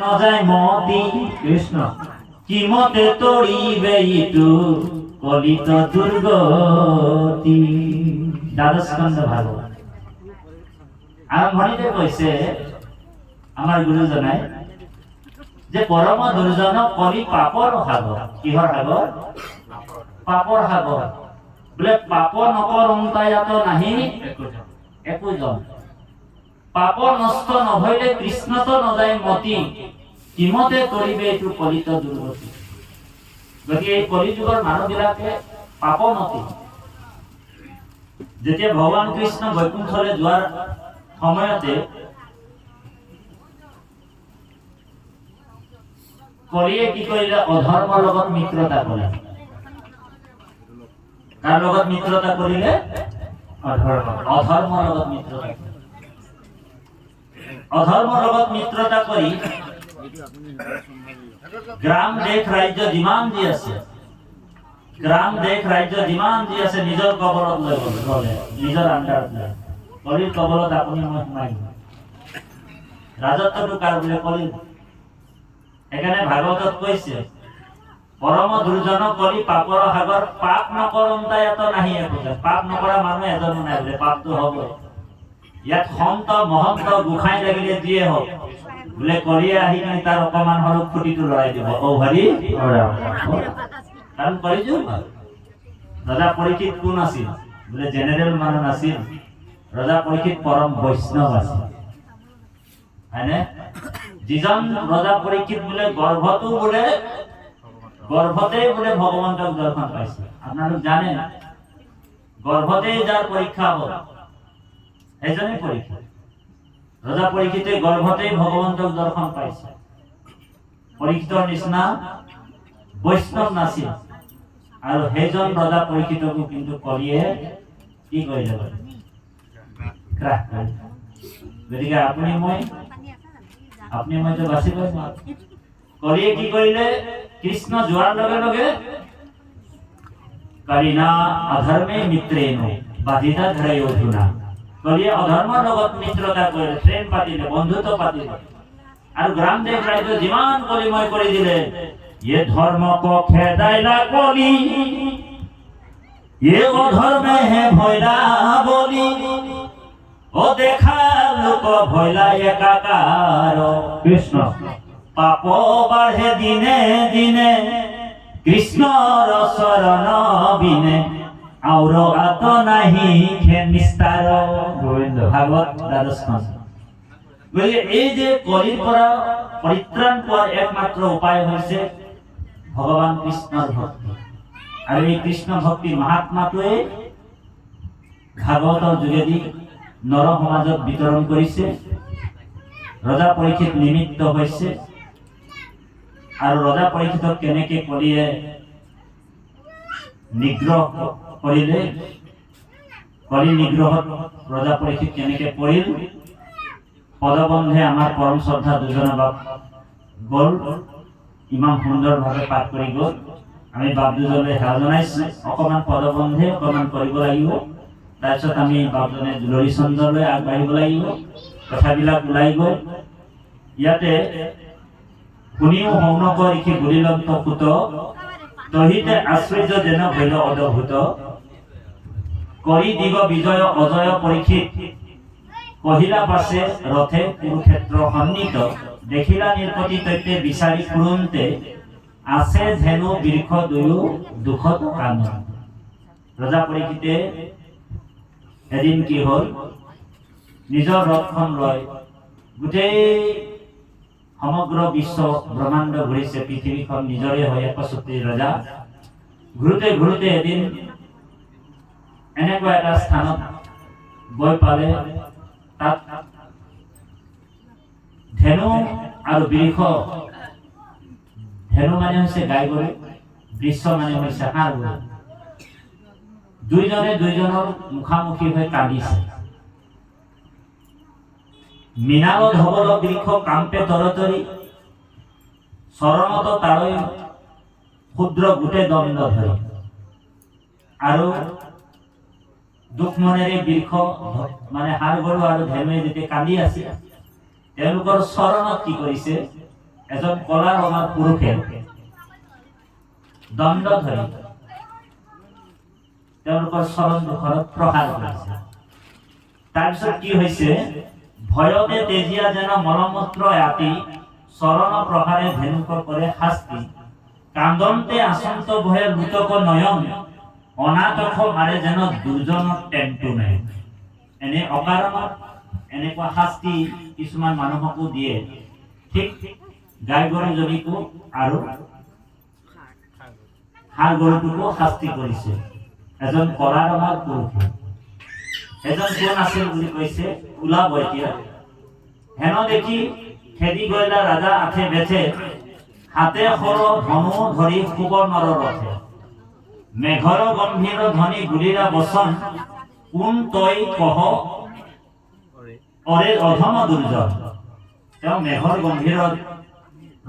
নজায় মতি কৃষ্ণ কি মতে তৰিবে ইটো কলিত দুৰ্গতি। দ্বাদশ স্কন্ধ ভাগৱত আৰম্ভণিতে কৈছে আমাৰ গুৰুজনাই যে পৰম দুৰ্জন কলি পাপৰ সাগৰ। কিহৰ সাগৰ? পাপৰ সাগৰ। বোলে পাপ নকৰংতায়াত নাহি একোজন, পাপ নষ্ট নহলে কৃষ্ণত নজায় মতি কিমতে কৰিবে এইটো কলিত দুৰ্গতি। গতিকে এই কলি যুগৰ মানুহবিলাকে পাপমতী। যেতিয়া ভগৱান কৃষ্ণ বৈকুণ্ঠলৈ যোৱাৰ সময়তে কলিয়ে কি কৰিলে? অধৰ্মৰ লগত মিত্ৰতা কৰিলে। কাৰ লগত মিত্ৰতা কৰিলে? অধৰ্মৰ লগত মিত্ৰতা। অধৰ্মৰ লগত মিত্ৰতা কৰি গ্ৰাম দেশ ৰাজ্য যিমান যি আছে, গ্ৰাম দেশ ৰাজ্য যিমান যি আছে নিজৰ কবলত লৈ গ'লে, নিজৰ আণ্ডাৰত লৈ। কলিৰ কবলত আপুনি মই সোমাই গ'ল। ৰাজত্বটো কাৰ বোলে? কলি। সেইকাৰণে ভাগৱতত কৈছে পৰম দুৰ্জন কলি পাপৰ সাগৰ, পাপ নকৰংতায়াত নাহি একোজন। পাপ নকৰা মানুহ এজনো নাই বোলে, পাপটো হ'ব। ইয়াত সন্ত মহন্ত গোসাঁই লাগিলে যিয়ে হওক বোলে কলিয়ে আহি কিনে তাৰ অকমান হলেও খুঁটিটো লৰাই দিব। ও হৰি কাৰণ কলিযুগ। ৰজা পৰীক্ষিত কোন আছিল? বোলে জেনেৰেল মানুহ নাছিল। ৰজা পৰীক্ষিত পৰম বৈষ্ণৱ আছিল, হয়নে? যিজন ৰজা পৰীক্ষিত বোলে গৰ্ভতেই বোলে ভগৱন্তক দৰ্শন পাইছে। আপোনালোক জানে গৰ্ভতেই যাৰ পৰীক্ষা হ'ল সেইজনেই পৰীক্ষিত। ৰজা পৰীক্ষিতে গৰ্ভতেই ভগৱন্তক দৰ্শন পাইছে। পৰীক্ষিতৰ নিচিনা বৈষ্ণৱ নাছিল। আৰু সেইজন ৰজা পৰীক্ষিতকো কিন্তু কলিয়ে কি কৰিলে? গ্ৰাস কৰিলে। গতিকে আপুনি মইতো বাচিব নোৱাৰো। কলিয়ে কি কৰিলে? কৃষ্ণ যোৱাৰ লগে লগে কাৰিনা অধৰ্মে মিত্ৰেণ বাধিতা ধৰে অধুনা। কলিয়ে অধৰ্মৰ লগত মিত্ৰতা কৰিলে, ট্ৰেন পাতিলে, বন্ধুত্ব পাতিলে। আৰু গ্ৰাম দেশ ৰাজ্য যিমান কলিময় কৰি দিলে। ये धर्म को खेदाइला कली, ये अधर्मे है भैला बोली, ओ देखा लोक भैला एकाकार। कृष्ण पाप बाढ़े दिने दिने कृष्ण शरण बिने और आत नहीं खे निस्तार। गोविंद भागवत द्वादश स्कंध। এই যে কলিৰ পৰা পৰিত্ৰাণ পোৱাৰ একমাত্ৰ উপায় হৈছে ভগৱান কৃষ্ণৰ ভক্তি। আৰু এই কৃষ্ণ ভক্তি মহাত্মাটোৱে ভাগৱতৰ যোগেদি নৰ সমাজত বিতৰণ কৰিছে। ৰজা পৰীক্ষিত নিমিত্ত হৈছে। আৰু ৰজা পৰীক্ষিতক কেনেকে কলিয়ে নিগ্ৰহ কৰিলে, কলি নিগ্ৰহত ৰজা পৰীক্ষিত কেনেকে পৰিল, পদবন্ধে আমাৰ পৰম শ্ৰদ্ধা দুজন বাপ গ'ল, ইমান সুন্দৰভাৱে পাঠ কৰি গ'ল। আমি বাপ দুজনে সেৱা জনাইছো। অকণমান পদবন্ধে অকণমান কৰিব লাগিব। তাৰপিছত আমি বাপজনে দুলৰি চন্দ্ৰলৈ আগবাঢ়িব লাগিব। কথাবিলাক ওলাই গ'ল। ইয়াতে শুনিও হৌন কৰিখি গুৰিলন্ত সুত, তহিতে আশ্চৰ্য যেন ভৈল অদভূত। কৰি দিব বিজয় অজয় পৰীক্ষিত, কহিলা পাছে ৰথে কুৰুক্ষেত্ৰ সন্নিত। দেখিলা নিৰ্পতি তৈতে বিচাৰি ফুৰন্তে, আছে ধেনু বৃক্ষ দুয়ো দুখত কান্দ। ৰজা পৰীক্ষিতে এদিন কি হ'ল, নিজৰ ৰথখন লৈ গোটেই সমগ্ৰ বিশ্ব ব্ৰহ্মাণ্ড ঘূৰিছে। পৃথিৱীখন নিজৰে হৈ ৬১ ৰজা ঘূৰোতে ঘূৰোতে এদিন এনেকুৱা এটা স্থানত গৈ পালে, তাত ধেনু আৰু বৃক্ষ, ধেনু মানে হৈছে গাই গৰু, বৃক্ষ মানে হৈছে ষাঁড় গৰু। দুইজনে দুইজনৰ মুখামুখি হৈ কান্দিছে। মৃণাল ধবল বৃক্ষ কাম্পে তৰতৰি, চৰণত তাৰৈ ক্ষুদ্ৰ গোটে দণ্ড ধৰি। আৰু দুখ মনেৰে বৃক্ষ মানে ষাঁড় গৰু আৰু ধেনুৱে যেতিয়া কান্দি আছে, তেওঁলোকৰ চৰণত কি কৰিছে? এজন কলা ৰঙৰ পুৰুষে দণ্ড ধৰি তেওঁলোকৰ চৰণ দুখৰত প্ৰহাৰ কৰিছে। তাৰপিছত কি হৈছে, ভয়তে তেজিয়া যেন মলমূত্ৰ আতি চৰণ প্ৰহাৰে ধেনুক কৰে শাস্তি, কান্দন্তে আচন্ত ভয়ে লুটক নয়ন, অনাথক মাৰে যেন দুৰ্জন টেংটো নাই। এনে অকাৰণত এনেকুৱা শাস্তি কিছুমান মানুহকো দিয়ে, ঠিক গাই গৰুজনীকো আৰু ষাঁড় গৰুটোকো শাস্তি কৰিছে এজন কলা ৰঙৰ পুৰুষে। এজন কোন আছিল বুলি কৈছে, ওলাব এতিয়া। হেন দেখি খেদি গইলা ৰাজা আঠে বেঠে, হাতে সৰ ধনু ধৰি সুবৰ্ণৰ ৰথে, মেঘৰ গম্ভীৰ ধ্বনি গুলিৰা বচন, কোন তই কহ অৰে অধম দুৰ্জন। তেওঁ মেঘৰ গম্ভীৰত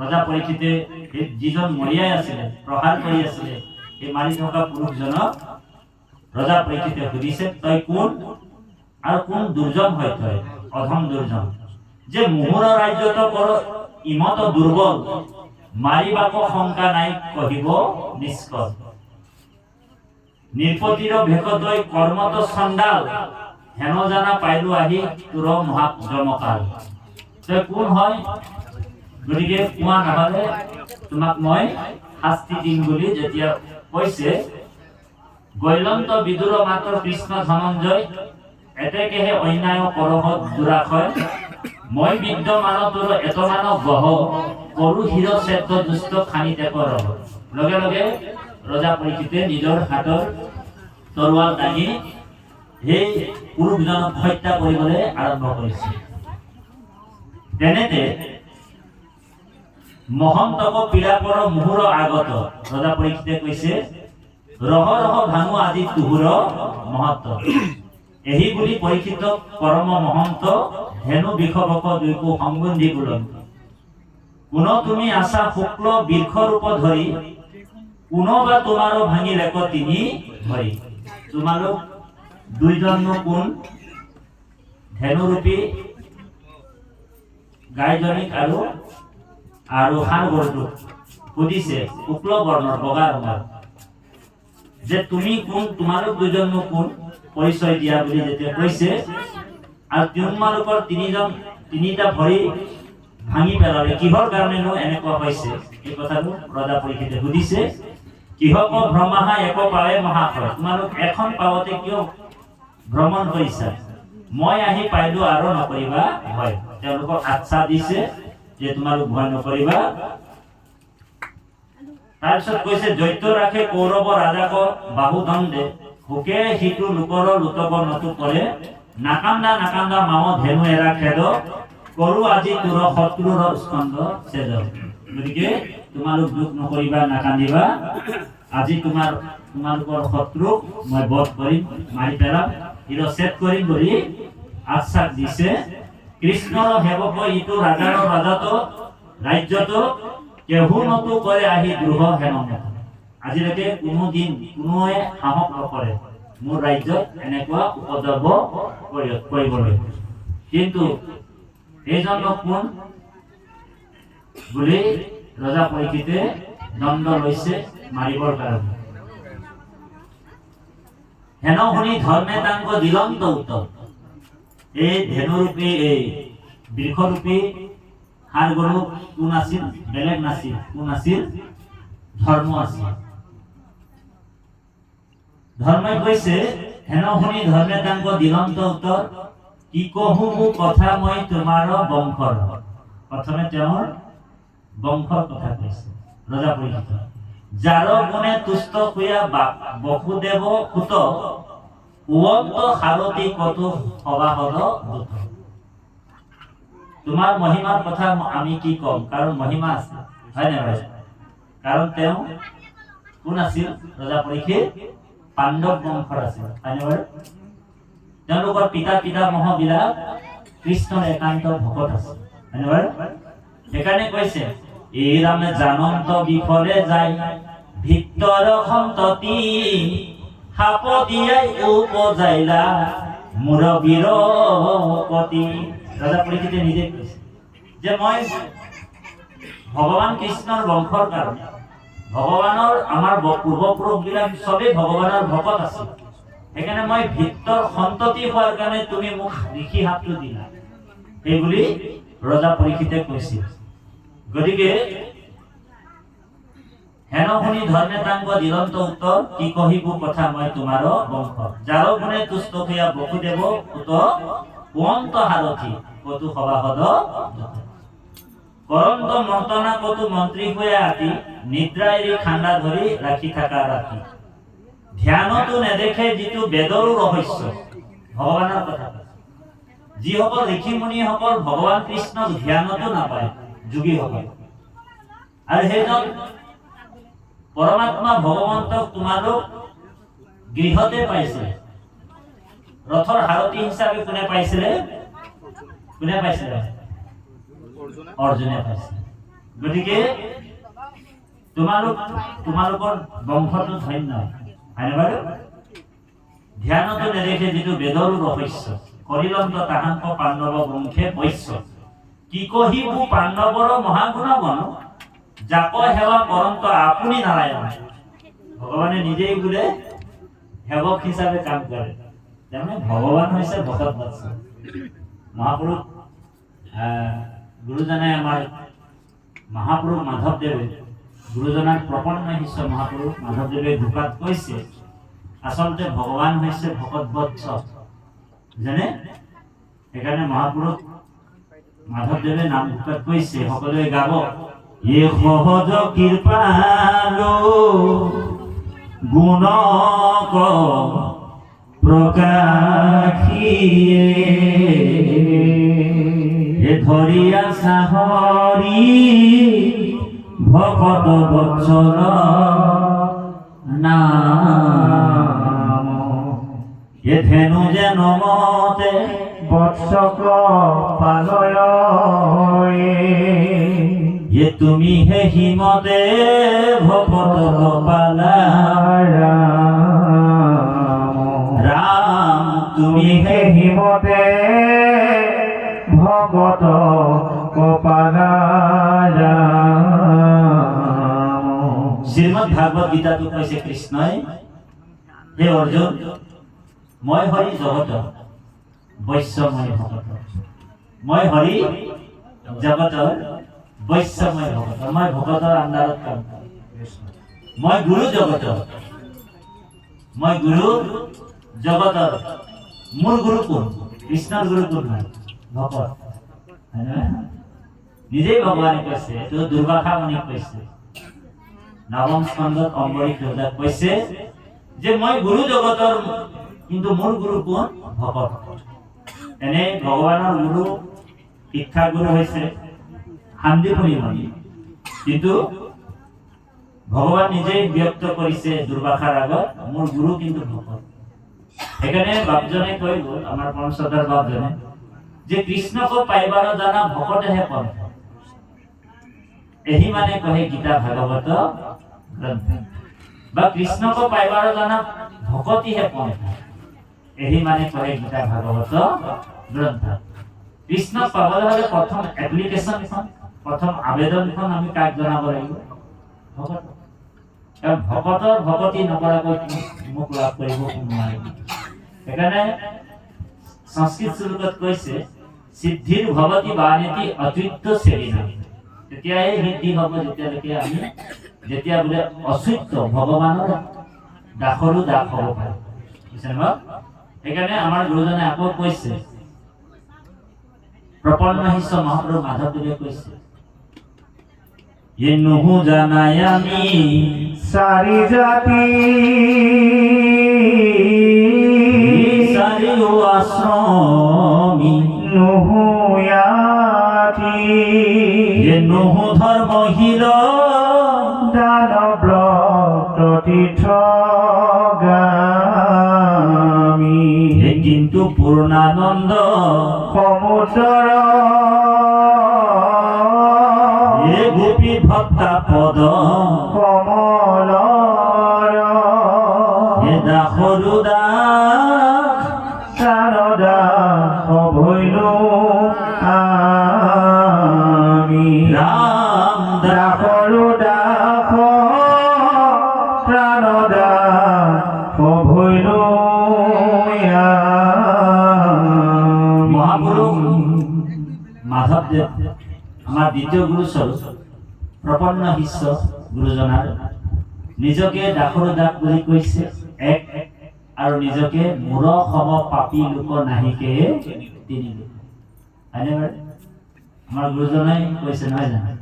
ৰজা পৰীক্ষিতে যিজন মৰিয়াই আছিলে, প্ৰহাৰ কৰি আছিলে, এই মাৰি থকা পুৰুষজনক ৰজা পৰীক্ষিতে সুধিছে, তই কোন আৰু কোন দুৰ্জন হয় তই, অধম দুৰ্জন, যে মোহৰ ৰাজ্যত কৰ ইমত দুৰ্বল, মাৰিবাক শংকা নাই কহিব নিষ্কল, নিৰ্পতিৰ ভেক তই কৰ্মত চণ্ডাল, হেন জানা পাইলো আহি তোৰ মহা জমকাল। তই কোন হয়, গতিকে কোৱা নহলে তোমাক মই শাস্তি দিম বুলি যেতিয়া কৈছে, গৈলন্ত বিদুৰ মাত্ৰ কৃষ্ণ ধনঞ্জয়, এতেকেহে অন্যায় কৰহত দুৰাশয়, মই বিদ্যমান তোৰ এতমান গহ, কৰো হিৰ চেত্ৰ দুষ্ট খানি টেকৰ। লগে লগে ৰজা পৰীক্ষিতে নিজৰ হাতৰ তৰোৱাল দাঙি সেই পুৰুষজনক হত্যা কৰিবলৈ আৰম্ভ কৰিছে। তেনেতে মহন্তক পীড়াপৰ মুহুৰ আগত ৰজা পৰীক্ষিতে কৈছে, ৰহ ৰহ ভানু আদি তুহুৰ মহত্ব, এহি বুলি পৰীক্ষিত পৰম মহন্ত, ধেনু বিষবক দুইকো সংবন্ধি বুলন্ত, কোন তুমি আশা শুক্ল বৃক্ষ ৰূপ ধৰি, কোনোবা তোমাৰো ভাঙি লেক তিনি ধৰি। তোমালোক দুইজন কোন, ধেনুৰূপী গাইজনীক আৰু ষাঁড় গৰুটোক সুধিছে, শুক্ল বৰ্ণৰ বগা ৰঙৰ, যে তুমি কোন, তোমালোক দুজন কোন, পৰিচয় দিয়া বুলি যেতিয়া কৈছে, আৰু তোমালোকৰ তিনিটা ভৰি ভাঙি পেলালে, কিহৰ কাৰণেনো এনেকুৱা হৈছে, এই কথাটো ৰজা পৰীক্ষিতে সুধিছে। কিহক ভ্ৰমাহা এক পাৱে মহাশয়, তোমালোক এখন পাৱতে কিয় ভ্ৰমণ কৰিছা, মই আহি পাইলো আৰু নকৰিবা ভয়। তেওঁলোকক আশ্বাস দিছে যে তোমালোক ভয় নকৰিবা। তাৰপিছত কৈছে, দৈত্য ৰাখে কৌৰৱ ৰাজাক বাহুদণ্ডে, হুকে সিটো লোকৰ লুটক নতু কৰে, নাকান্দা নাকান্দা মাও ধেনু এৰা খেদ, কৰো আজি তোৰ শত্ৰুৰ স্কন্ধ ছেদ। গতিকে তোমালোক দুখ নকৰিবা, নাকান্দিবা, আজি তোমালোকৰ শত্ৰুক মই বধ কৰিম, মাৰি পেলাম, শিৰচ্ছেদ কৰিম বুলি আশ্বাস দিছে। কৃষ্ণৰ সেৱক ইটো ৰাজাৰ ৰাজাত ৰাজ্যত, কেহু নতু কৰে আহি দ্ৰোহ হেন। আজিলৈকে কোনোদিন কোনোৱে সাহস নকৰে মোৰ ৰাজ্যত এনেকুৱা উপদ্ৰৱ কৰিবলৈ, কিন্তু এইজন কোন বুলি ৰজা পৰীক্ষিতে দণ্ড লৈছে মাৰিবৰ কাৰণে। হেন শুনি ধৰ্মে তাংক দিলন্ত উত্তৰ, এই ধেনুৰূপী এই বৃক্ষৰূপী ষাঁড় গৰু কোন আছিল, বেলেগ নাছিল, কোন আছিল, ধৰ্ম আছিল। ধৰ্মই কৈছে, হেন শুনি ধৰ্মে তাংক দিলন্ত উত্তৰ, কি কহো মোক কথা মই তোমাৰ বংশৰ। প্ৰথমে তেওঁৰ বংশৰ কথা কৈছে ৰজা পৰীক্ষিত, যাৰ গুণে তুষ্ট হৈয়া বসুদেৱ সুত, উৱন্ত সাৰথী কতো সভাসদ দূত। তোমাৰ মহিমাৰ কথা আমি কি কম, কাৰণ মহিমা আছে, হয় নে নহয়? কাৰণ তেওঁ কোন আছিল, ৰজা পৰীক্ষিত পাণ্ডৱ বংশৰ আছিল, হয় নে বাৰু? তেওঁলোকৰ পিতামহ বিলাক কৃষ্ণৰ একান্ত ভকত আছিল, হয় নে বাৰু? সেইকাৰণে কৈছে, এই ৰামে জানন্ত বিফলে যায়, ভিতৰ সন্ততি সাপ দিয়াই উপজাইলা মোৰ বীৰপতি। ৰজা পৰীক্ষিতে নিজে কৈছে যে মই ভগৱান কৃষ্ণৰ বংশৰ কাৰণে ভগৱানৰ আমাৰ পূৰ্বপুৰুষবিলাক চবেই ভগৱানৰ ভকত আছিল। সেইকাৰণে মই ভিতৰ সন্ততি হোৱাৰ কাৰণে তুমি মোক ঋষি হাতটো দিলা, এইবুলি ৰজা পৰীক্ষিতে কৈছিল। গতিকে হেন শুনি ধৰ্মেতাংগ দিলন্ত উত্তৰ কি কহিব কথা মই তোমাৰ বংশ, যাৰ গুণে তুষ্ট হইয়া বসুদেৱ উত কোৱন্ত হাৰথি কতু সভাসদ কৰন্দ মন্ত্ৰণা কতু মন্ত্ৰী হয়ে আতি নিদ্ৰা এৰি খান্ডা ধৰি ৰাখি থাকা ৰাতি ধ্যানতো নেদেখে যিটো বেদৰো ৰহস্য ভগৱানৰ কথা যিসকল ঋষি মুনিসকল ভগৱান কৃষ্ণক ধ্যানতো নাপায় যোগীসকল, আৰু সেইজন পৰমাত্মা ভগৱন্তক তোমালোক গৃহতে পাইছিলে। ৰথৰ সাৰথি হিচাপে কোনে পাইছিলে? অৰ্জুনে পাইছিলে। গতিকে তোমালোকৰ বংশটো ধন্য, হয়নে বাৰু? ধ্যানতো নেদেখে যিটো বেদৰো ৰহস্য কৰিলন্ত তাহাঙ্ক পাণ্ডৱ বংশে বৈশ্য কি কহিব পাণ্ডৱৰ মহাগুণ বন যাক সেৱা কৰন্ত আপুনি নাৰায়ণ। ভগৱানে নিজেই বোলে সেৱক হিচাপে কাম কৰে, তাৰমানে ভগৱান হৈছে ভকত বৎসল। মহাপুৰুষ গুৰুজনে আমাৰ মহাপুৰুষ মাধৱদেৱে গুৰুজনাৰ প্ৰপন্ন শিষ্য মহাপুৰুষ মাধৱদেৱে ঢোকাত কৈছে আচলতে ভগৱান হৈছে ভকত বৎসল, জানে? সেইকাৰণে মহাপুৰুষ মাধৱদেৱে নাম ঢোকাত কৈছে, সকলোৱে গাব এ সহজ কৃপালো গুণক প্ৰকাশিয়ে ধরিয়া সাহরি ভকত বৎসল নাম এথেনু যেন মতে বৎসক পালয় এ তুমি হে হিমতে ভকত পালা রাম তুমি হে হিমতে ভগত কপালা। শ্রীমদ ভাগবত গীতাটো কৈছে কৃষ্ণই, হে অৰ্জুন মই হৰি জগত বৈশ্যময় ভকত, মই হৰি জগতৰ বৈশ্যময় ভকত, মই ভকতৰ আন্দাৰত কাম কৰোঁ। মই গুৰু জগতৰ, মই গুৰু জগতৰ। মোৰ গুৰু কোন? কৃষ্ণৰ গুৰু কোন? ভকত। নিজেই ভগৱানে কৈছে, এইটো দুৰ্বাসা মুনিক কৈছে, নৱম স্কন্ধত অম্বৰীশ ৰজাক কৈছে যে মই গুৰু জগতৰ, কিন্তু মোৰ গুৰু কোন? ভকত। এনে ভগৱানৰ গুৰু শিক্ষা গুৰু হৈছে শান্তিপুৰী মুনি, কিন্তু ভগৱান নিজেই ব্যক্ত কৰিছে দুৰ্বাসাৰ আগত মোৰ গুৰু কিন্তু ভকত। সেইকাৰণে বাপজনে কৈ গ'ল, আমাৰ পৰমশ্ৰদ্ধাৰ বাপজনে, যে কৃষ্ণক পাইবাৰ জানা ভকতেহে পন্থ, এহি মানে কহে গীতা ভাগৱত গ্ৰন্থ, বা কৃষ্ণক পাইবাৰ জানা ভকতিহে পন্থ, এহি মানে কহে গীতা ভাগৱত গ্ৰন্থ। কৃষ্ণক পাবলৈ হলে প্ৰথম এপ্লিকেশ্যনখন, প্ৰথম আবেদনখন আমি কাক জনাব লাগিব? ভকত। কাৰণ ভকতৰ ভকতি নকৰাকৈ মোক লাভ কৰিব নোৱাৰিব। সেইকাৰণে সংস্কৃত শ্লোকত কৈছে সিদ্ধিৰ ভৱতি বানেতি অচ্যুত সেবিনা, তেতিয়াই সিদ্ধি হ'ব যেতিয়ালৈকে আমি যেতিয়া বোলে অচ্যুত ভগৱানৰ দাসৰো দাস হ'ব পাৰে। সেইকাৰণে আমাৰ গুৰুজনে আকৌ কৈছে, প্ৰপন্ন শিষ্য মহাপ্ৰভু মাধৱদেৱে কৈছে ये नुहु জানাই আমি সারি জাতি সারি আশ্রমি नुहु ইয়াতি ये नुहु ধর্মহীন দানব তীর্থগামী কিন্তু পূর্ণানন্দ সমুদ্র গোপী ভক্তা পদ কমল দাসৰু দাস সাৰদা হইলো আমি। ৰাম দাসৰু দাস প্ৰাণদাস ভৈলো মহাপুৰুষ মাধৱদেৱ আমাৰ দ্বিতীয় গুৰু স্বৰূপ প্ৰপন্ন শিষ্য গুৰুজনাৰ নিজকে দাসৰু দাস বুলি কৈছে এক আৰু নিজকে মূৰ সম পাপী লোক নাহিকে তিনি লোক হয়নে বাৰু আমাৰ গুৰুজনাই কৈছে নহয় জানো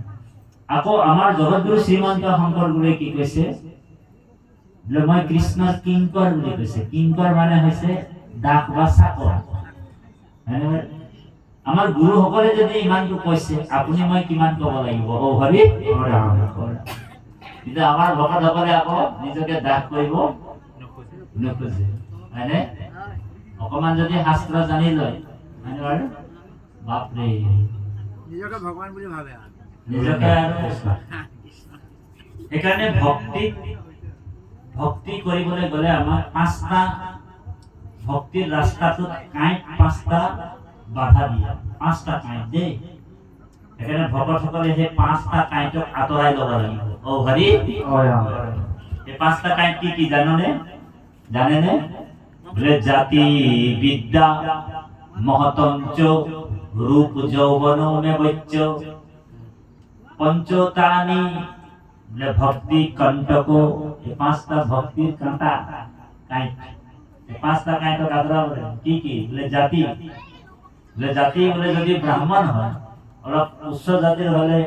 আকৌ আমাৰ জগতগুৰু শ্ৰীমন্ত শংকৰ গুৰুৱে কি কৈছে বোলে মই কৃষ্ণৰ কিংকৰ বুলি কৈছে কিংকৰ মানে হৈছে দাস বা চাকৰ হয়নে বাৰু আমাৰ গুৰুসকলে যদি ইমানটো কৈছে আপুনি মই কিমান ক'ব লাগিব অ হৰি কিন্তু আমাৰ ভকতসকলে আকৌ নিজকে দাস কৰিব নোখোজে হয়নে অকমান যদি শাস্ত্ৰ জানি লয় হয়নে বাৰু বাপৰে নিজকে ভগৱান বুলি ভাবে নিজকে আৰু সেইকাৰণে ভক্তি কৰিবলৈ গ'লে আমাক পাঁচটা ভক্তিৰ ৰাস্তাটোত কাঁইট পাঁচটা বাধা দিয়ে পাঁচটা কাঁইট দেই সেইকাৰণে ভকতসকলে সেই পাঁচটা কাঁইটক আঁতৰাই ল'ব লাগিব অ হৰি এই পাঁচটা কাঁইট কি জানেনে বোলে জাতি বিদ্যা মহতঞ্চ রূপ যৌবন মেবচ্চ পঞ্চতানি বোলে ভক্তি কণ্টক এই পাঁচটা ভক্তির কাঁটা কাঁইট এই পাঁচটা কাঁইটক আঁতৰাব কি বোলে জাতি বোলে যদি ব্ৰাহ্মণ হয় অলপ উচ্চ জাতিৰ হলে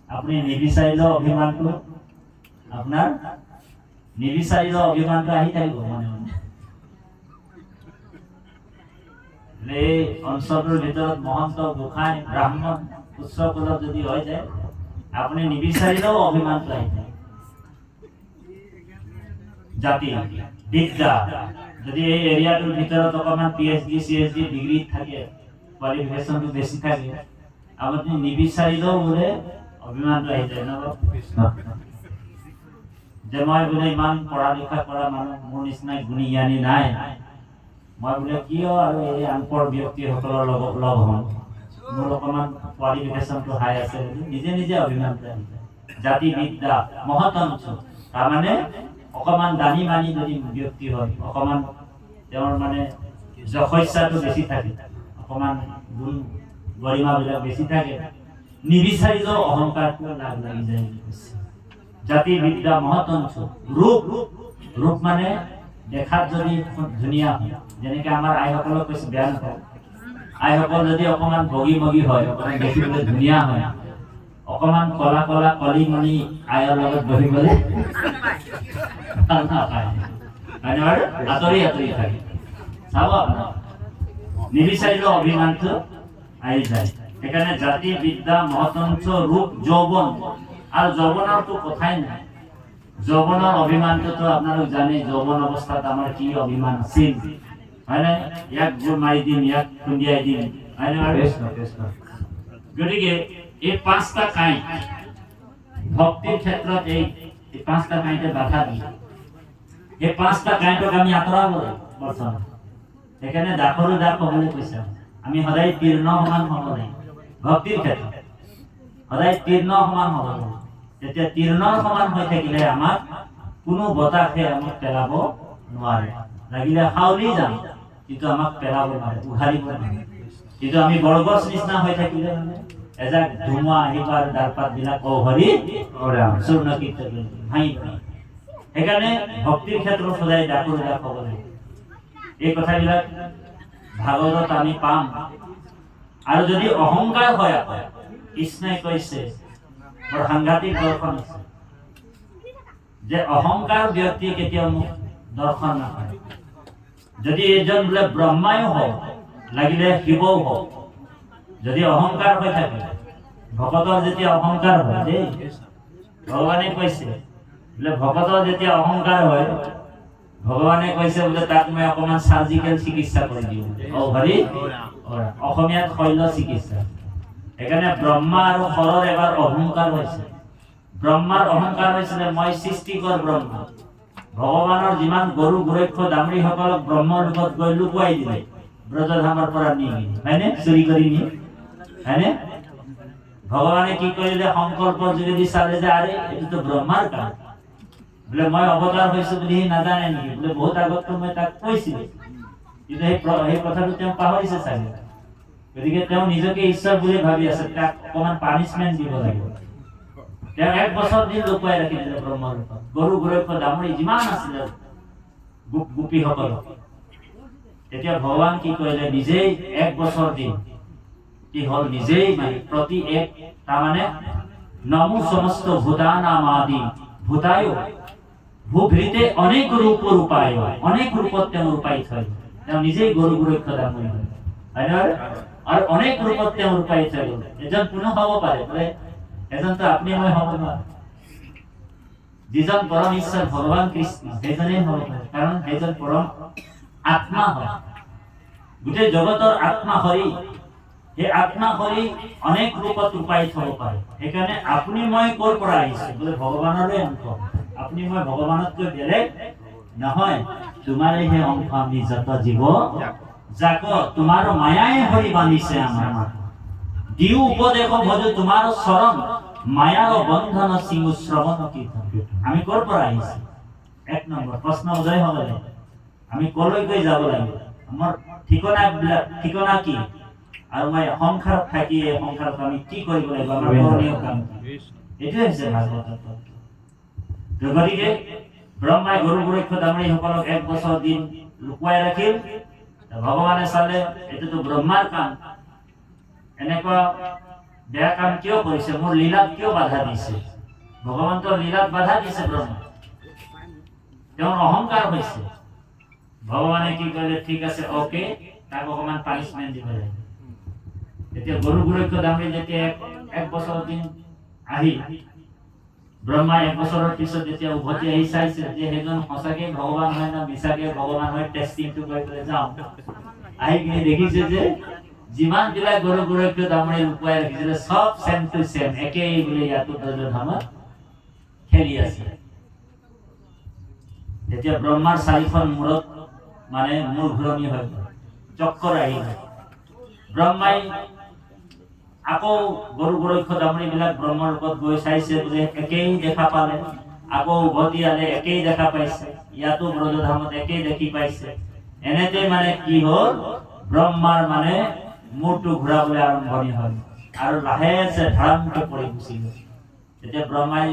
আপুনি নিবিচাৰিলেও অভিমানটো আপোনাৰ নিবিচাৰিলেও অভিমানটো আহি থাকিব মনে মনে এই অঞ্চলটোৰ ভিতৰত মহন্ত গোসাঁই ব্ৰাহ্মণ উচ্চ কুলত যদি হৈ যায় আপুনি নিবিচাৰিলেও অভিমানটো আহি থাকে জাতি বিদ্যা যদি এই এৰিয়াটোৰ ভিতৰত অকমান PhD CSD ডিগ্ৰী থাকে কোৱালিফিকেশ্যনটো বেছি থাকে আপুনি নিবিচাৰিলেও বোলে অভিমানটো আহি যায় ন যে মই বোলে ইমান পঢ়া লিখা কৰা মানুহ মোৰ নিচিনা গুণী জ্ঞানী নাই মই বোলে কিয় আৰু এই আনপঢ় ব্যক্তিসকলৰ লগত লগ হম মোৰ অকমান কোৱালিফিকেশ্যনটো হাই আছে বুলি নিজে অভিমানটো আহি যায় জাতি বিদ্যা মহতঞ্চ তাৰমানে অকমান দানী মানি যদি ব্যক্তি হয় অকমান তেওঁৰ মানে যশস্যাটো বেছি থাকে অকমান গুণ গৰিমাবিলাক বেছি থাকে নিবিচাৰিলেও অহংকাৰটো লাগ লাগি যায় জাতি বিদ্যা মহতঞ্চ ৰূপ মানে দেখাত যদি ধুনীয়া হয় যেনেকে আমাৰ আইসকলক কৈছে বেয়া নাপায় আইসকল যদি অকমান বগী মগী হয় অকমান দেখিবলৈ ধুনীয়া হয় অকমান কলা কলিমণি আইৰ লগত বহিবলৈ ভাল নাপায় আঁতৰি থাকে চাব আপোনাৰ নিবিচাৰিলেও অভিমানটো আহি যায় সেইকাৰণে জাতি বিদ্যা মহতঞ্চ ৰূপ যৌবন আৰু যৌবনৰতো কথাই নাই যৌবনৰ অভিমানটোতো আপোনালোক জানে যৌবন অৱস্থাত আমাৰ কি অভিমান আছিল হয়নে ইয়াক জোৰ মাৰি দিম ইয়াক খুন্দিয়াই দিম হয়নে গতিকে এই পাঁচটা কাঁইট ভক্তিৰ ক্ষেত্ৰত এই পাঁচটা কাঁইটে বাধা দিয়ে এই পাঁচটা কাঁইটক আমি আঁতৰাব লাগিব বৰ্তমান সেইকাৰণে দাসৰু দাস হ'বলৈ কৈছে আমি সদায় তীৰ্ণ সমান হ'ব লাগিব ভক্তিৰ ক্ষেত্ৰত সদায় তীৰ্ণ সমান হ'ব লাগিব তেতিয়া তীৰ্ণৰ সমান হৈ থাকিলে আমাক কোনো বতাহে আমাক পেলাব নোৱাৰে লাগিলে হাউলি যাম কিন্তু আমাক পেলাব নোৱাৰে উঘালিব নোৱাৰে কিন্তু আমি বৰগছ নিচিনা হৈ থাকিলে মানে এজাক ধুমুহা আহিব আৰু ডালপাতবিলাক হৰি চূৰ্ণ কীৰ্তন ভাঙি সেইকাৰণে ভক্তিৰ ক্ষেত্ৰত সদায় দাসৰু দাস হ'ব লাগিব এই কথাবিলাক ভাগৱতত আমি পাম আৰু যদি অহংকাৰ হয় কৃষ্ণই কৈছে বৰ সাংঘাতিক দৰ্শন আছে যে অহংকাৰ ব্যক্তিয়ে কেতিয়াও মোক দৰ্শন নাপায় যদি এজন বোলে ব্ৰহ্মাও হওক লাগিলে শিৱও হওক যদি অহংকাৰ হৈ থাকে ভকতৰ যেতিয়া অহংকাৰ হয় দেই ভগৱানে কৈছে বোলে ভকতৰ যেতিয়া অহংকাৰ হয় ভগৱানে কৈছে বোলে তাক মই অকমান সাৰ্জিকেল চিকিৎসা কৰি দিওঁ হৰি অসমীয়াত শৈল চিকিৎসা সেইকাৰণে ব্ৰহ্মা আৰু হৰৰ এবাৰ অহংকাৰ হৈছে ব্ৰহ্মাৰ অহংকাৰ হৈছিলে মই সৃষ্টিকৰ ব্ৰহ্মা ভগৱানৰ যিমান গৰু গুৰক্ষ দামৰীসকলক ব্ৰহ্মৰ লগত গৈ লুকুৱাই দিলে ব্ৰজধামৰ পৰা নি হয়নে চুৰি কৰি নি হয়নে ভগৱানে কি কৰিলে সংকল্পৰ যোগেদি চালে যে আৰে এইটো তো ব্ৰহ্মাৰ কাম বোলে মই অৱতাৰ হৈছো বুলি সি নাজানে নেকি বোলে বহুত আগততো মই তাক কৈছিলো কিন্তু সেই কথাটো তেওঁ পাহৰিছে চাগে গতিকে তেওঁ নিজকে ঈশ্বৰ বুলি ভাবি আছে তাক অকমান পানিশমেন্ট দিব লাগিব তেওঁ 1 বছৰ দিন লুকুৱাই ৰাখি দিলে ব্ৰহ্মাৰ ৰূপত গৰু গৰক্ষ ডামৰি যিমান আছিলে গোপীসকল তেতিয়া ভগৱান কি কৰিলে নিজেই 1 বছৰ দিন কি হল নিজেই মানে প্ৰতি এক তাৰমানে নমো সমস্ত ভূতানামাদি ভূতায় ভূভৃতে অনেক ৰূপ ৰূপায় অনেক ৰূপত তেওঁ ৰূপায়িত হয় তেওঁ নিজেই গৰু গৰক্ষ ডামৰি হয় আৰু অনেক ৰূপত তেওঁ ৰূপায়িত হয় এজন কোনো হ'ব পাৰে বোলে এজন তো আপনি মই হ'ব নোৱাৰে যিজন পৰম ঈশ্বৰ ভগৱান কৃষ্ণ সেইজনেই হ'ব পাৰে কাৰণ সেইজন পৰম আত্মা হয় গোটেই জগতৰ আত্মা হৰি এই আত্মা হৰি অনেক ৰূপত ৰূপায়িত হ'ব পাৰে সেইকাৰণে আপুনি মই ক'ৰ পৰা আহিছে বোলে ভগৱানৰে অংশ আপুনি মই ভগৱানতকৈ বেলেগ নহয় তোমাৰে সেই অংশ আমি যত জীৱ যাক তোমাৰ মায়াই হৰি বান্ধিছে আমাৰ দিও উপদেশ ভজো তোমাৰ চৰণ মায়াৰ বন্ধন সিংহ শ্ৰৱণ কীৰ্তন আমি ক'ৰ পৰা আহিছে 1 নম্বৰ প্ৰশ্ন উদয় হ'ব লাগে আমি কলৈকৈ যাব লাগিব আমাৰ ঠিকনা কি আৰু মই সংসাৰত থাকি এই সংসাৰত আমি কি কৰিব লাগিব আমাৰ কৰণীয় কাম এইটোৱে হৈছে ভাগৱতৰ তত্ত্ব গতিকে ব্ৰহ্মাই গৰু গৰক্ষ ডামৰি সকলক 1 বছৰ দিন লুকুৱাই ৰাখিল ভগৱানে চালে এইটোতো ব্ৰহ্মাৰ কাম এনেকুৱা বেয়া কাম কিয় কৰিছে মোৰ লীলাত কিয় বাধা দিছে ভগৱন্তৰ লীলাত বাধা দিছে ব্ৰহ্মা তেওঁৰ অহংকাৰ হৈছে ভগৱানে কি কৰিলে ঠিক আছে ওকে তাক অকমান পানিশমেন্ট দিব লাগিব এতিয়া গৰু গৰক্ষ ডামৰি যেতিয়া 1 বছৰ দিন আহি ব্ৰহ্মা 1 বছৰৰ পিছত যেতিয়া উভতি আহি চাইছে যে সেইজন সঁচাকে ভগৱান হয় না মিছাকে ভগৱান হয় টেষ্টিংটো কৰি যাওঁ আহি কিনে দেখিছে যে যিমান বিলাক গৰু গৰক্ষ ডামৰি লুকুৱাই ৰাখিছিলে সব সেম টু সেম একেই বুলি ইয়াতো ধামত খেলি আছে তেতিয়া ব্ৰহ্মাৰ 4খন মূৰত মানে মূৰ ঘূৰণি হৈ গ'ল চক্কৰ আহি গ'ল ব্ৰহ্মাই আকৌ গৰু গৰক্ষ ডামৰি বিলাক ব্ৰহ্মৰ ৰূপত গৈ চাইছে বোলে একেই দেখা পালে আকৌ উভতি আলে একেই দেখা পাইছে ইয়াতো ব্ৰজধামত একেই দেখি পাইছে এনেতে মানে কি হ'ল ব্ৰহ্মাৰ মানে মূৰটো ঘূৰাবলৈ আৰম্ভণি হ'ল আৰু লাহেছে ধাৰামকে পৰি গুচি গ'ল তেতিয়া ব্ৰহ্মাই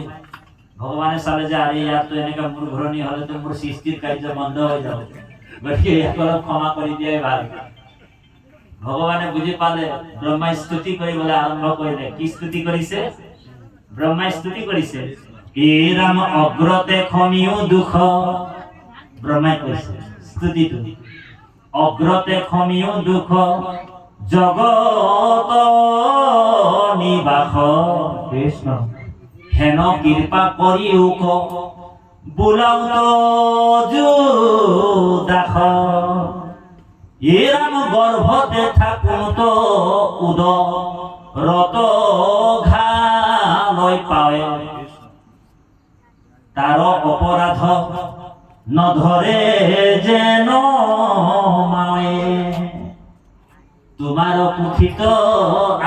ভগৱানে চালে যে আৰে ইয়াতো এনেকা মূৰ ঘূৰণি হ'লেতো মোৰ সৃষ্টিৰ কাৰ্য বন্ধ হৈ যাব গতিকে ইয়াক অলপ ক্ষমা কৰি দিয়াই ভাল ভগৱানে বুজি পালে ব্ৰহ্মাই স্তুতি কৰিবলৈ আৰম্ভ কৰিলে কি স্তুতি কৰিছে ব্ৰহ্মাই স্তুতি কৰিছে হে ৰাম অগ্ৰতে খমিও দুখ ব্ৰহ্মাই কৈছে স্তুতিটো অগ্ৰতে খমিও দুখ জগত নিবাস কৃষ্ণ হেন কৃপা কৰিও ক বোলাও তো দাস এৰাম গৰ্ভতে থাকুন তো উদৰত ঘালয় পাৱে তাৰ অপৰাধ নধৰে যেন মায়ে তোমাৰ কুঠিত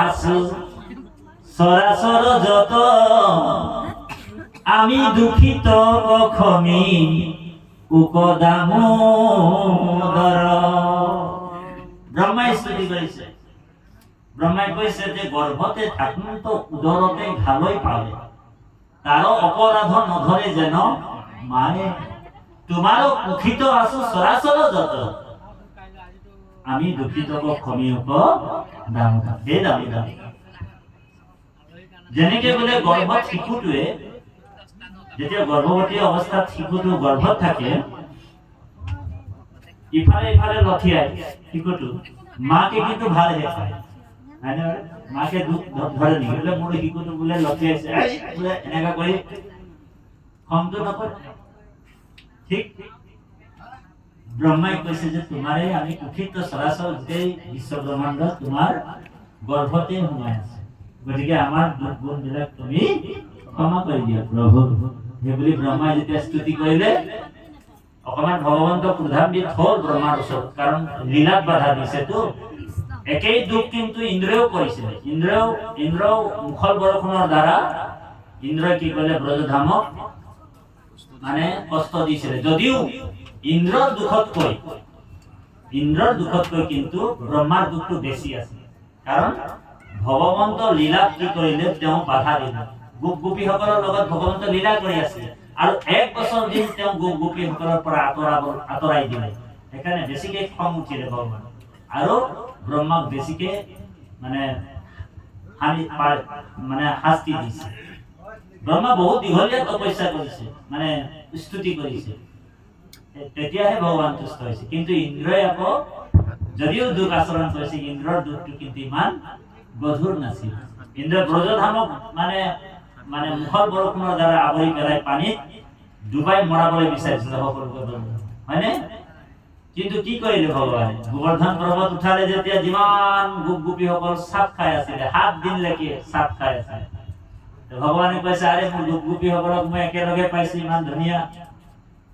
আছো সৰাসৰ যত আমি দুঃখিত কখমি উকদামোদৰ ব্ৰহ্মাই স্তুতি কৰিছে ব্ৰহ্মাই কৈছে যে গৰ্ভতে থাকুন তো উদৰতে ঘালৈ পালে তাৰো অপৰাধ নধৰে যেন মায়ে তোমাৰো কুঠিত আছো সৰাচৰ যত আমি দুখিতক ক্ষমিওক দাম হে দামী দামী যেনেকে বোলে গৰ্ভত শিশুটোৱে যেতিয়া গৰ্ভৱতী অৱস্থাত শিশুটো গৰ্ভত থাকে ইফালে ইফালে লঠিয়াই শিশুটো মাকে কিন্তু ভালহে পায় মাকে দুখ ধৰে নেকি বোলে মোৰ শিশুটো বোলে লঠিয়াইছে বোলে এনেকা কৰি খংটো নকৰে ঠিক ব্ৰহ্মাই কৈছে যে তোমাৰে আমি কুঠিত চৰাচৰ গোটেই বিশ্ব ব্ৰহ্মাণ্ড তোমাৰ গৰ্ভতে সোমাই আছে গতিকে আমাৰ দুখ গুণবিলাক তুমি ক্ষমা কৰি দিয়া প্ৰভু সেইবুলি ব্ৰহ্মাই যেতিয়া স্তুতি কৰিলে অকমান ভগৱন্ত ক্ৰোধান্বিত হ'ল ব্ৰহ্মাৰ ওচৰত কাৰণ লীলাত বাধা দিছেতো একেই দুখ কিন্তু ইন্দ্ৰও কৰিছিল। ইন্দ্ৰ মুখৰ বৰষুণৰ দ্বাৰা ইন্দ্ৰই কি কৰিলে ব্ৰজধামক মানে কষ্ট দিছিল। যদিও ইন্দ্ৰৰ দুখতকৈ কিন্তু ব্ৰহ্মাৰ দুখটো বেছি আছিল। কাৰণ ভগৱন্ত লীলাত কি কৰিলে তেওঁ বাধা দিলে। গোপীসকলৰ লগত ভগৱন্ত লীলা কৰি আছিল আৰু 1 বছৰ দিন তেওঁ গোপীসকলৰ পৰা আঁতৰাই দিলে। সেইকাৰণে বেছিকে খং উঠিলে ভগৱান আৰু ব্ৰহ্মাক বেছিকে মানে শাস্তি দিছে। ব্ৰহ্মা বহুত দীঘলীয়া তপস্যা কৰিছে, মানে স্তুতি কৰিছে, তেতিয়াহে ভগৱান তুষ্ট হৈছে। কিন্তু ইন্দ্ৰই আকৌ যদিও দুখ আচৰণ কৰিছে, ইন্দ্ৰৰ দুখটো কিন্তু ইমান গধুৰ নাছিল। ইন্দ্ৰই ব্ৰজধামক মানে মুখৰ বৰষুণৰ দ্বাৰা আৱৰি পেলাই পানীত ডুবাই মৰাবলৈ বিচাৰিছিল সকলোকে, হয়নে? কিন্তু কি কৰিলে ভগৱানে? গোবৰ্ধন পৰ্বত উঠালে যেতিয়া যিমান গোপীসকল চাপ খাই আছিলে, 7 দিনলৈকে চাপ খাই আছিলে, ভগৱানে কৈছে আৰে মোৰ গোপীসকলক মই একেলগে পাইছো, ইমান ধুনীয়া,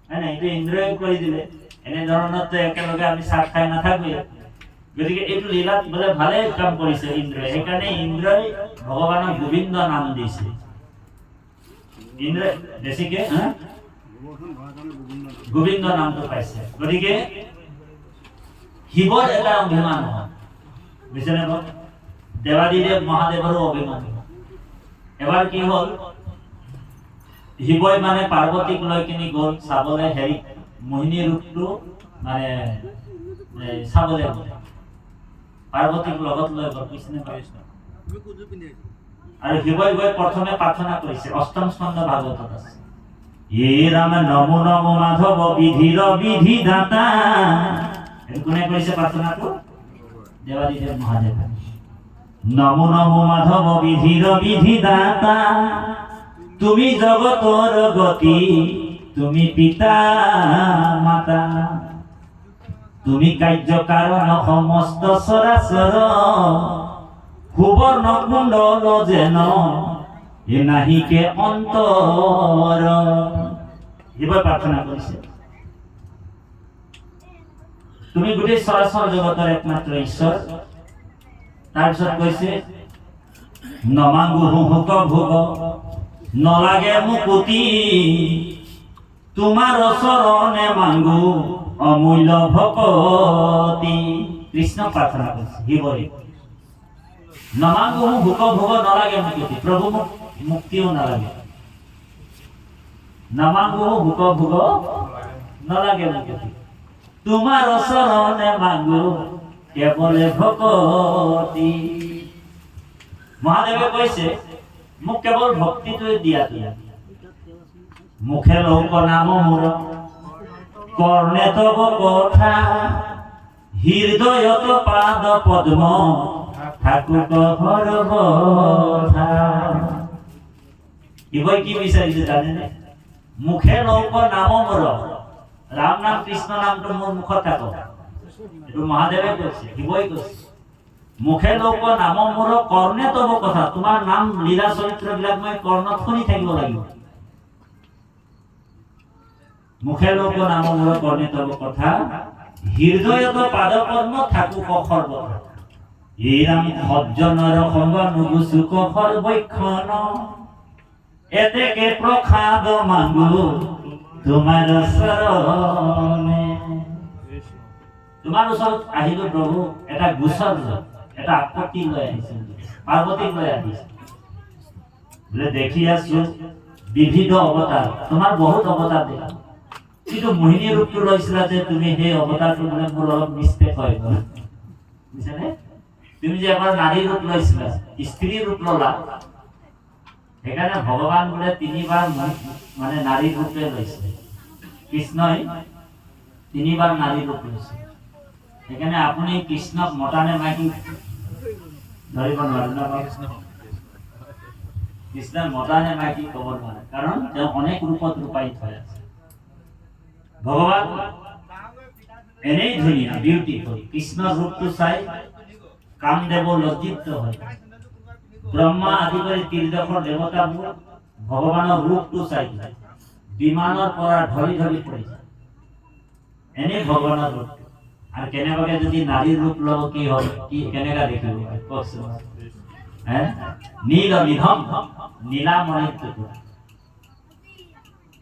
হয় না? এইটো ইন্দ্ৰই কৰি দিলে। এনেধৰণত একেলগে আমি চাপ খাই নাথাকোৱে। গতিকে এইটো লীলাত বোলে ভালে কাম কৰিছে ইন্দ্ৰই। সেইকাৰণে ইন্দ্ৰই ভগৱানক গোবিন্দ নাম দিছে। ইন্দ্ৰই বেছিকে গোবিন্দ নামটো পাইছে। গতিকে শিৱৰ এটা অভিমান হয়, বুজিছেনে? দেৱাদিদেৱ মহাদেৱৰো অভিমান। এবাৰ কি হ'ল, শিৱই মানে পাৰ্বতীক লৈ কিনি গ'ল চাবলৈ, হেৰি মোহিনী ৰূপটো মানে চাবলৈ পাৰ্বতীক লগত লৈ গ'ল, বুজিছেনে? আৰু শিৱই গৈ প্ৰথমে প্ৰাৰ্থনা কৰিছে, 8ম স্কন্ধ ভাগৱতত আছে, হে ৰাম নমো নমো মাধৱ বিধিৰ বিধিদাতা। কোনে কৰিছে প্ৰাৰ্থনাটো? দেৱাদিদেৱ মহাদেৱ। নমো নমো মাধৱ বিধিৰ বিধিদাতা, তুমি জগতৰ গতি, তুমি পিতা মাতা, তুমি কাৰ্য কাৰণ সমস্ত চৰাচৰ, সুবৰ্ণ কুণ্ডল যেন এ নাহিকে অন্তৰ। শিৱই প্ৰাৰ্থনা কৰিছে, তুমি গোটেই চৰাচৰ জগতৰ একমাত্ৰ ঈশ্বৰ। তাৰপিছত কৈছে নমাংগু হুক ভোগ নলাগে মুকুতি, তোমাৰ চৰণে মাংগু অমূল্য ভকতি। কৃষ্ণ প্ৰাৰ্থনা কৰিছে শিৱই, নমাংগু হুক ভোগ নলাগে মুকুতি, প্ৰভু মোক মুক্তিও নালাগে। নমাংগু হুক ভোগ নলাগে মুকুতি, তোমাৰ চৰণে মাংগু কেৱলে ভকতি। মহাদেৱে কৈছে মোক কেৱল ভক্তিটোৱে দিয়া, মুখে লোক নাম মোৰ, কৰ্ণে তব কথা, হৃদয়ত পাদ পদ্ম ঠাকুৰ সৰ্বথা। শিৱই কি বিচাৰিছে জানেনে? মুখে লোক নাম মোৰ, ৰাম নাম কৃষ্ণ নামটো মোৰ মুখত থাকক। এইটো মহাদেৱে কৈছে, শিৱই কৈছে মুখে লোক নাম মোৰ, কৰ্ণে তব কথা, তোমাৰ নাম লীলা চৰিত্ৰ বিলাক মই কৰ্ণত শুনি থাকিব লাগিব। মুখে লোক নাম মোৰ, কৰ্ণে তব কথা, হৃদয়ত পাদ পদ্ম ঠাকুৰ সৰ্বথা। এই ৰাম সজ্জনৰ সংগ নুগুচুক সৰ্বক্ষণ, এতেকে প্ৰসাদ মাংগু তোমাৰ চৰণে। তোমাৰ ওচৰত আহিলো প্ৰভু, এটা গোচৰ লৈ, এটা আপত্তি লৈ আহিছে, পাৰ্বতীক লৈ আহিছে। বোলে দেখি আছো বিবিধ অৱতাৰ, তোমাৰ বহুত অৱতাৰ দিলা, কিন্তু মোহিনী ৰূপটো লৈছিলা যে তুমি, সেই অৱতাৰটো মানে মোৰ অলপ মিষ্টেক হয়, বুজিছানে? তুমি যে এবাৰ নাৰী ৰূপ লৈছিলা, স্ত্ৰী ৰূপ ললা, সেইকাৰণে ভগৱান বোলে 3বাৰ মানে নাৰী ৰূপে লৈছে। কৃষ্ণই 3বাৰ নাৰী ৰূপ লৈছে। সেইকাৰণে আপুনি কৃষ্ণক মতা নে মাইকী ধৰিব নোৱাৰে ন? কৃষ্ণক মতা নে মাইকী ক'ব নোৱাৰে, কাৰণ তেওঁ অনেক ৰূপত ৰূপায়িত হৈ আছে। ভগৱান এনেই ধুনীয়া, বিউটিফুল। কৃষ্ণৰ ৰূপটো চাই কামদেৱ লজ্জিত হয়। ব্ৰহ্মা আদি কৰি ত্ৰিদশৰ দেৱতাবোৰ ভগৱানৰ ৰূপটো চাই বিমানৰ পৰা ধৰি ধৰি পৰিছে। এনেই ভগৱানৰ ৰূপ, আৰু কেনেবাকে যদি নাৰীৰ ৰূপ ল'ব কি হ'ল, কি কেনেকা দেখিব কওকচোন। নীল নিধম নীলামণিৰ টুকুৰা,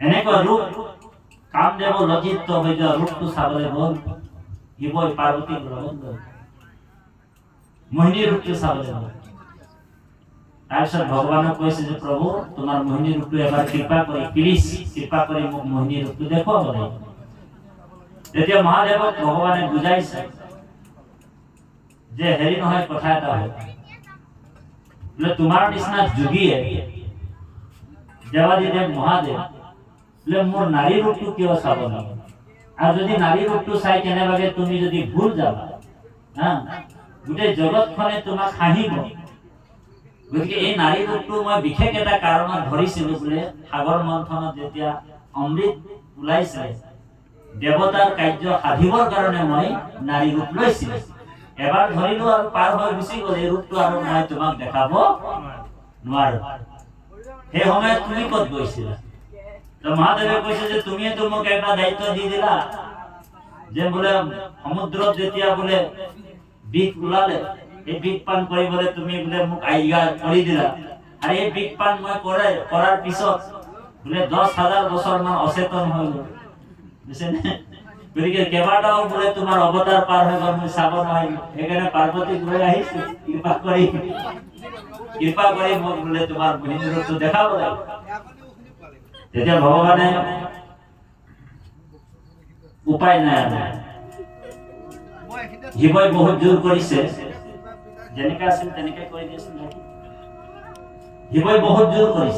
এনেকুৱা ৰূপ কামদেৱ লজ্জিত হৈ যোৱা ৰূপটো চাবলৈ গ'ল শিৱই পাৰ্বতীক লগত গ'ল, মোহিনী ৰূপটো চাবলৈ গ'ল। তাৰপিছত ভগৱানক কৈছে যে প্ৰভু তোমাৰ মোহিনী ৰূপটো এবাৰ কৃপা কৰি প্লিজ কৃপা কৰি মোক মোহিনী ৰূপটো দেখুৱাব লাগিব। তেতিয়া মহাদেৱক ভগৱানে বুজাইছে যে হেৰি নহয়, কথা এটা হয় বোলে তোমাৰ নিচিনা যোগীয়ে দেৱাদিদেৱ মহাদেৱ বোলে মোৰ নাৰী ৰূপটো কিয় চাব লাগে, আৰু যদি নাৰী ৰূপটো চাই কেনেবাকে তুমি যদি ভুল যাবা, গোটেই জগতখনে তোমাক হাঁহিব। গতিকে এই নাৰী ৰূপটো মই বিশেষ এটা কাৰণত ধৰিছিলো বোলে সাগৰ মন্থনত যেতিয়া অমৃত ওলাইছে দেৱতাৰ কাৰ্য সাধিবৰ কাৰণে মই নাৰী ৰূপ লৈছিলো। এবাৰ ধৰিলো আৰু পাৰ হৈ গুচি গ'ল, এই ৰূপটো আৰু মই তোমাক দেখাব নোৱাৰো। সেই সময়ত তুমি ক'ত গৈছিলা? তো মহাদেৱে কৈছে যে তুমিয়েতো মোক এটা দায়িত্ব দি দিলা যে বোলে সমুদ্ৰত যেতিয়া বোলে বিষ ওলালে এই বিষ পান কৰিবলৈ তুমি বোলে মোক আজ্ঞা কৰি দিলা, আৰু এই বিষ পান মই কৰাৰ পিছত বোলে 10,000 বছৰ মান অচেতন হৈ গ'ল, বুজিছেনে? গতিকে কেইবাটাও বোলে তোমাৰ অৱতাৰ পাৰ হৈ গ'ল, মই চাব নোৱাৰিলো। সেইকাৰণে পাৰ্বতীক লৈ আহিছো কৃপা কৰি মোক বোলে তোমাৰ মোহিনী ৰূপটো দেখাব লাগে। তেতিয়া ভগৱানে উপায় নাই, শিৱই বহুত জোৰ কৰিছে, যেনেকে আছিল তেনেকে কৰি দিয়েছিল। শিৱই বহুত জোৰ কৰিছে।